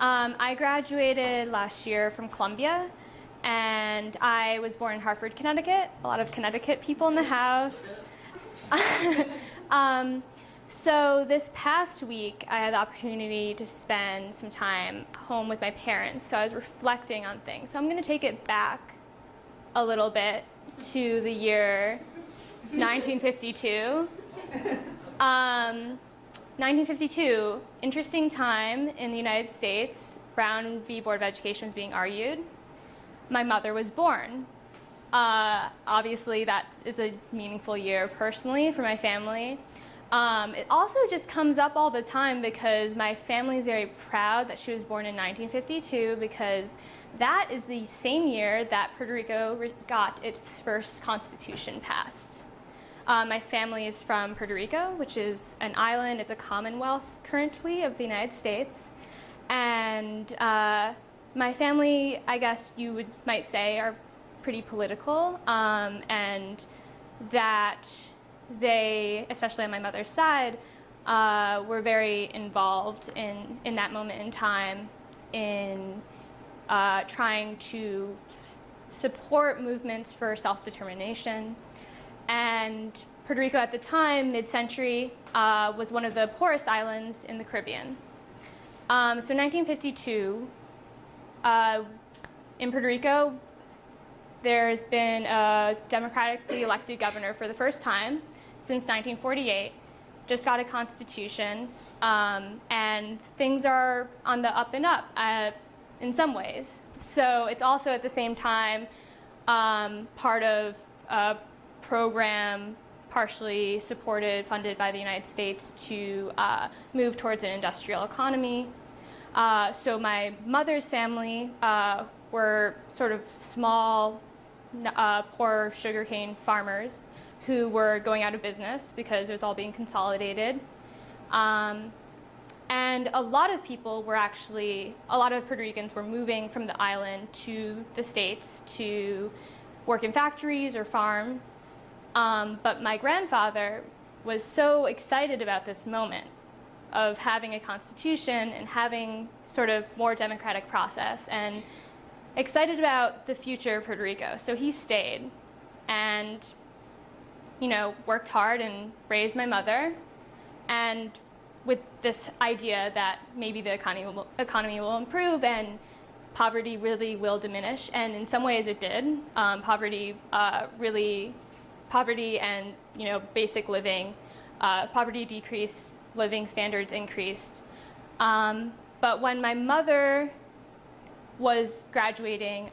I graduated last year from Columbia, and I was born in Hartford, Connecticut. A lot of Connecticut people in the house. So this past week, I had the opportunity to spend some time home with my parents, so I was reflecting on things. So I'm going to take it back a little bit to the year 1952. 1952, interesting time in the United States. Brown v. Board of Education was being argued. My mother was born. Obviously, that is a meaningful year personally for my family. It also just comes up all the time because my family is very proud that she was born in 1952 because that is the same year that Puerto Rico got its first constitution passed. My family is from Puerto Rico, which is an island. It's a commonwealth currently of the United States. And my family, I guess you might say, are pretty political, and that they, especially on my mother's side, were very involved in that moment in time in trying to support movements for self-determination. And Puerto Rico at the time, mid-century, was one of the poorest islands in the Caribbean. So 1952, in Puerto Rico, there's been a democratically elected governor for the first time since 1948, just got a constitution, and things are on the up and up in some ways. So it's also at the same time part of a program partially supported, funded by the United States to move towards an industrial economy. So my mother's family were sort of small, poor sugarcane farmers who were going out of business because it was all being consolidated. And a lot of people were actually, a lot of Puerto Ricans were moving from the island to the States to work in factories or farms. But my grandfather was so excited about this moment of having a constitution and having sort of more democratic process and excited about the future of Puerto Rico. So he stayed and, you know, worked hard and raised my mother, and with this idea that maybe the economy will improve and poverty really will diminish, and in some ways it did. Poverty and, you know, basic living, poverty decreased, living standards increased. But when my mother was graduating,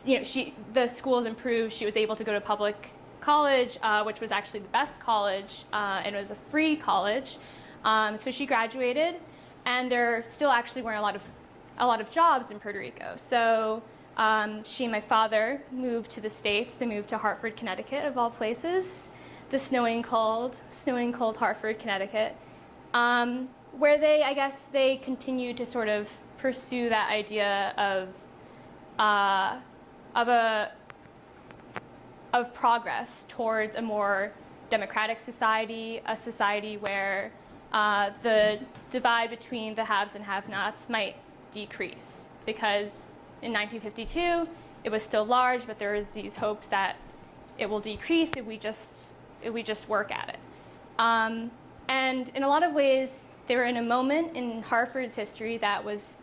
you know, the schools improved. She was able to go to public college, which was actually the best college, and it was a free college. So she graduated, and there still actually weren't a lot of jobs in Puerto Rico. So she and my father moved to the States. They moved to Hartford, Connecticut, of all places, the snowing cold Hartford, Connecticut, where I guess they continued to sort of pursue that idea of progress towards a more democratic society, a society where the divide between the haves and have-nots might decrease, because in 1952 it was still large, but there was these hopes that it will decrease if we just work at it. And in a lot of ways, they were in a moment in Hartford's history that was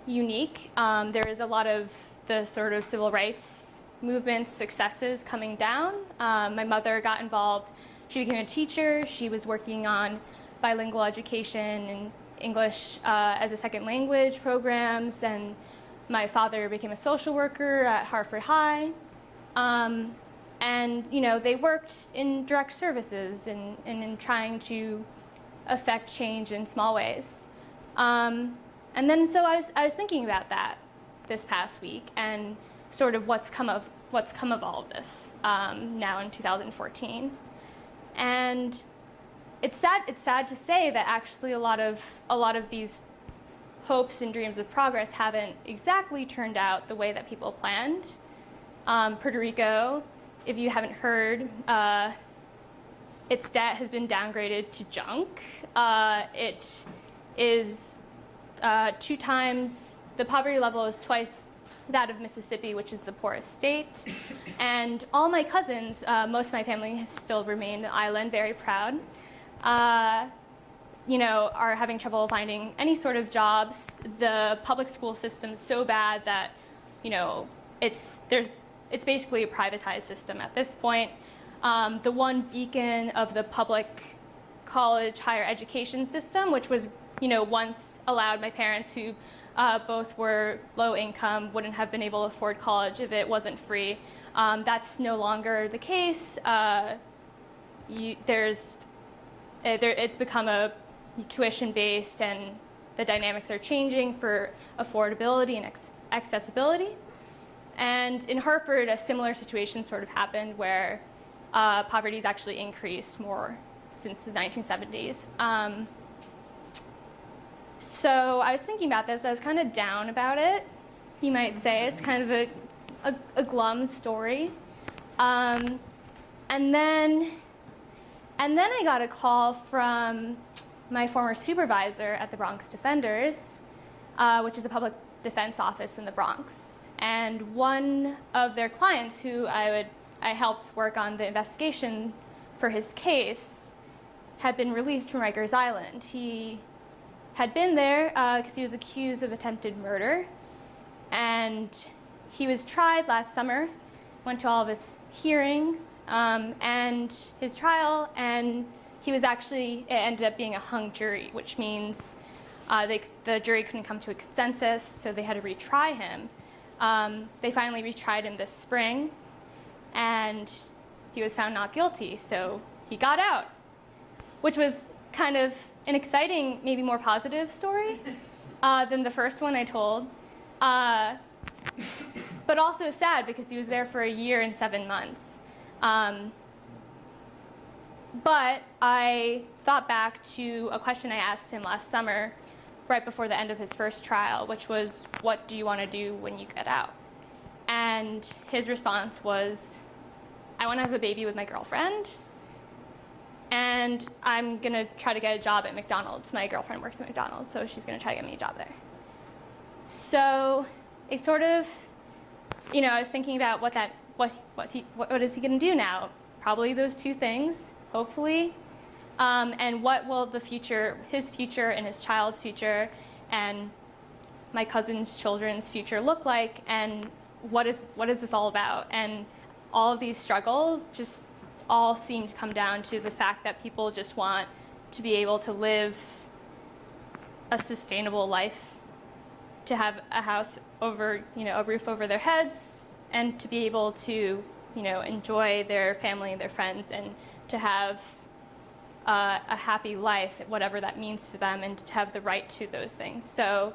unique. There was a lot of the sort of civil rights movement's successes coming down. My mother got involved. She became a teacher. She was working on bilingual education and English as a second language programs, and my father became a social worker at Hartford High. And, you know, they worked in direct services and in trying to affect change in small ways. And then so I was thinking about that this past week and sort of what's come of all of this now in 2014. And it's sad to say that actually a lot of these hopes and dreams of progress haven't exactly turned out the way that people planned. Puerto Rico, if you haven't heard, its debt has been downgraded to junk. It is 2 times, the poverty level is twice that of Mississippi, which is the poorest state. And all my cousins, most of my family has still remained an island, very proud, you know, are having trouble finding any sort of jobs. The public school system is so bad that, you know, it's basically a privatized system at this point. The one beacon of the public college higher education system, which was, you know, once allowed my parents, who both were low income, wouldn't have been able to afford college if it wasn't free. That's no longer the case. It's become a tuition-based, and the dynamics are changing for affordability and accessibility. And in Hartford, a similar situation sort of happened where poverty's actually increased more since the 1970s. So I was thinking about this. I was kind of down about it, you might say. It's kind of a glum story. And then I got a call from my former supervisor at the Bronx Defenders, which is a public defense office in the Bronx. And one of their clients, who I helped work on the investigation for his case, had been released from Rikers Island. He had been there because he was accused of attempted murder, and he was tried last summer, went to all of his hearings and his trial, and he was it ended up being a hung jury, which means the jury couldn't come to a consensus, so they had to retry him. They finally retried him this spring, and he was found not guilty, so he got out, which was kind of an exciting, maybe more positive story than the first one I told, but also sad because he was there for 1 year and 7 months. But I thought back to a question I asked him last summer, right before the end of his first trial, which was, what do you want to do when you get out? And his response was, I want to have a baby with my girlfriend, and I'm going to try to get a job at McDonald's. My girlfriend works at McDonald's, so she's going to try to get me a job there. So it sort of, you know, I was thinking about what is he going to do now? Probably those 2 things, hopefully. And what will his future and his child's future and my cousin's children's future look like, and what is this all about? And all of these struggles just all seem to come down to the fact that people just want to be able to live a sustainable life, to have a house over, you know, a roof over their heads, and to be able to, you know, enjoy their family and their friends, and to have a happy life, whatever that means to them, and to have the right to those things. So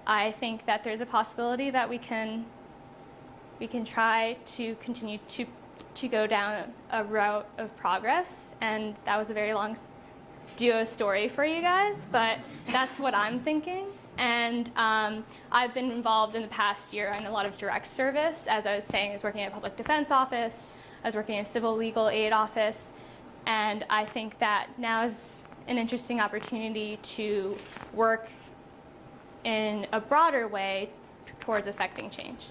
I think that there's a possibility that we can try to continue to go down a route of progress. And that was a very long duo story for you guys, but that's what I'm thinking. And I've been involved in the past year in a lot of direct service. As I was saying, I was working at a public defense office, I was working at a civil legal aid office, and I think that now is an interesting opportunity to work in a broader way towards affecting change.